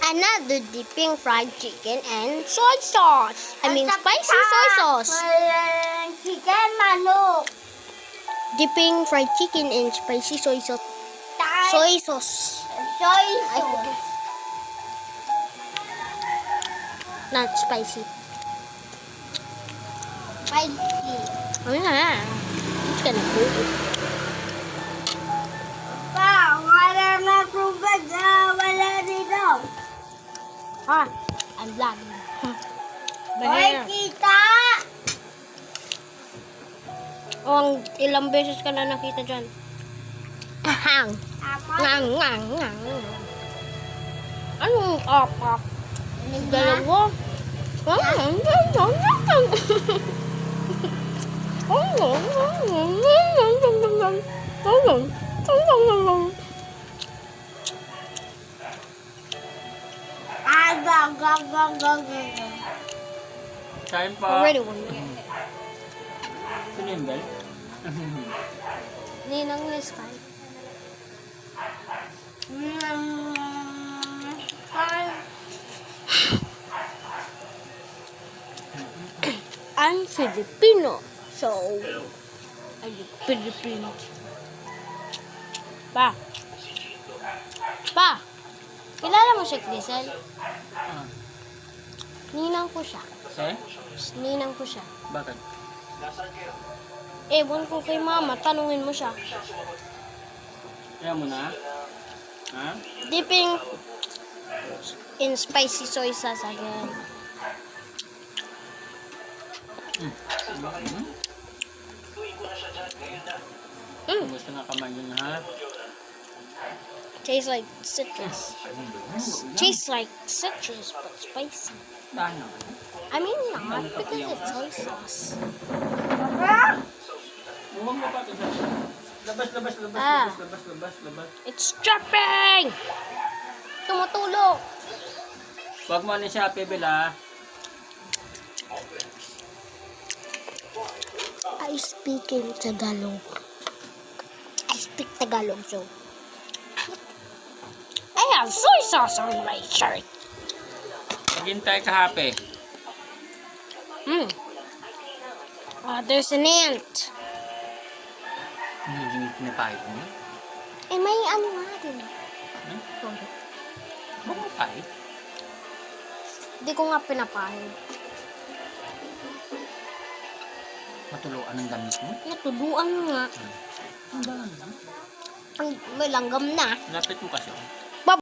Another dipping fried chicken and soy sauce. I mean spicy soy sauce. Chicken manok. Dipping fried chicken and spicy soy sauce. Soy sauce. Soy sauce. Not spicy. Spicy. Oh yeah. It's gonna cook. Pa, wala na tubig. Wala dito. Ah, I'm vlogging. Hoy, kita! Oh, ilang beses ka na nakita dyan. Ahang. Tama. Ngang, ngang, ngang. Anong apak? Dalawa. Ngang, ngang, ngang, ngang. Kain pa. Already one. Sino yung bell? Ninang Sky. I'm Filipino, so I'm Filipino. Pa, kilala mo si Crisel? Ah. Ninang ko siya. Eh? Ninang ko siya. Bakit? Ewan ko kay mama, tanungin mo siya. Kaya mo na? Ha? Dipping in spicy soy sauce again. Gusto na kamay yun ha? Tastes like citrus. Tastes like citrus, but spicy. Paano? I mean, not because it's soy sauce. Huwag mo pa ito sa... Labas, labas, labas, Ah. labas, labas, labas, labas. It's dripping! Tumutulog! Huwag mo na siya, Pebel ha? I speak in Tagalog. I speak Tagalog, so... I have soy sauce on my shirt. Maghintay ka, Hape. There's an ant. Hindi pinapahit mo. Eh, may ano nga din. Huwag mo pahit. Hindi ko nga pinapahin. Matuluan ang gamit mo. Natuluan nga. Ang balang lang. May langgam na. Lapit mo kasi.